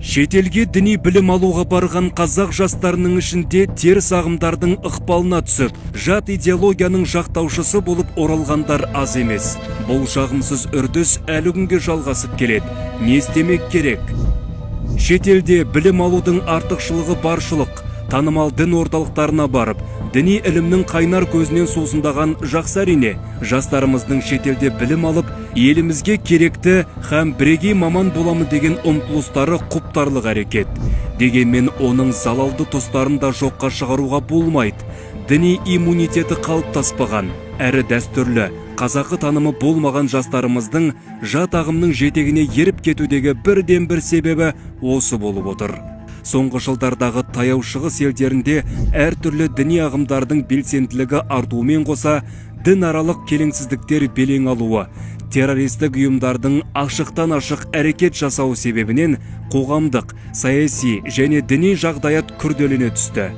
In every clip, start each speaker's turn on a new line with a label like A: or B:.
A: Шетелге діни білім алуға барған қазақ жастарының ішінде теріс ағымдардың ықпалына түсіп, жат идеологияның жақтаушысы болып оралғандар аз емес. Бұл жағымсыз үрдіс әлі күнге жалғасып келеді. Не істемек керек? Шетелде білім алудың артықшылығы баршылық, танымал дін орталықтарына барып, діни ілімнің қайнар көзінен сусындаған жақсы әрине. Жастарымыздың шетелде білім алып, елімізге керекті һәм бірегей маман боламын деген ұмтылыстары құптарлық әрекет. Дегенмен оның залалды тұстарын да жоққа шығаруға болмайды. Діни иммунитеті қалыптаспаған, әрі дәстүрлі, қазақы танымы болмаған жастарымыздың жат ағымның жетегіне еріп кетудегі бірден бір себебі осы болып отыр. Соңғы жылдардағы таяу шығыс елдерінде әртүрлі діни ағымдардың белсенділігі артуымен қоса, дінаралық келеңсіздіктер белең алуы, террористік ұйымдардың ашықтан ашық әрекет жасау себебінен қоғамдық, саяси және діни жағдаят күрделене түсті.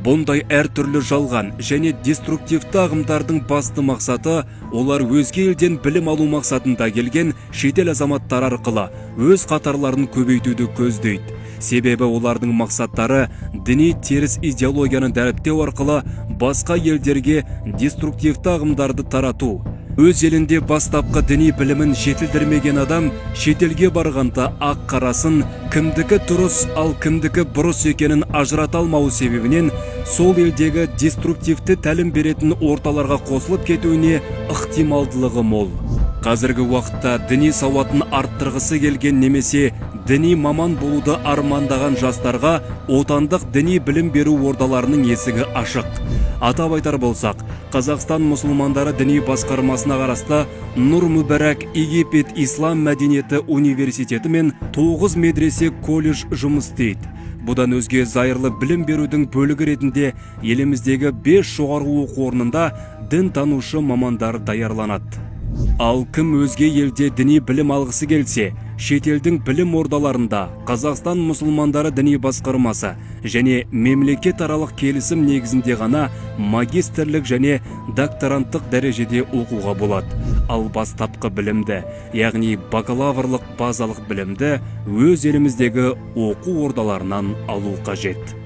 A: Бұндай әртүрлі жалған және деструктивті ағымдардың басты мақсаты олар өзге елден білім алу мақсатында келген шетел азаматтары арқылы өз қатарларын көбейтуді көздейді. Себебі олардың мақсаттары діни теріс идеологияны дәріптеу арқылы басқа елдерге деструктивті ағымдарды тарату. Өз елінде бастапқы діни білімін жетілдірмеген адам шетелге барғанда ақ қарасын, кімдікі дұрыс, ал кімдікі бұрыс екенін ажырата алмау себебінен сол елдегі деструктивті тәлім беретін орталарға қосылып кетуіне ықтималдылығы мол. Қазіргі уақытта діни сауатын арттырғысы келген немесе діни маман болуды армандаған жастарға отандық діни білім беру ордаларының есігі ашық. Атап айтар болсақ, Қазақстан мұсылмандары діни басқармасына қарасты Нұр Мүбәрак Египет Ислам мәдениеті университеті мен 9 медресе колледж жұмыс істейді. Бұдан өзге зайырлы білім берудің бөлігі ретінде еліміздегі 5 жоғарғы оқу орнында дін танушы мамандар даярланады. Ал кім өзге елде діни білім алғысы келсе, шетелдің білім ордаларында Қазақстан мұсылмандары діни басқармасы және мемлекет аралық келісім негізінде ғана магистрлік және докторанттық дәрежеде оқуға болады. Ал бастапқы білімді, яғни бакалаврлық базалық білімді өз еліміздегі оқу ордаларынан алу қажет.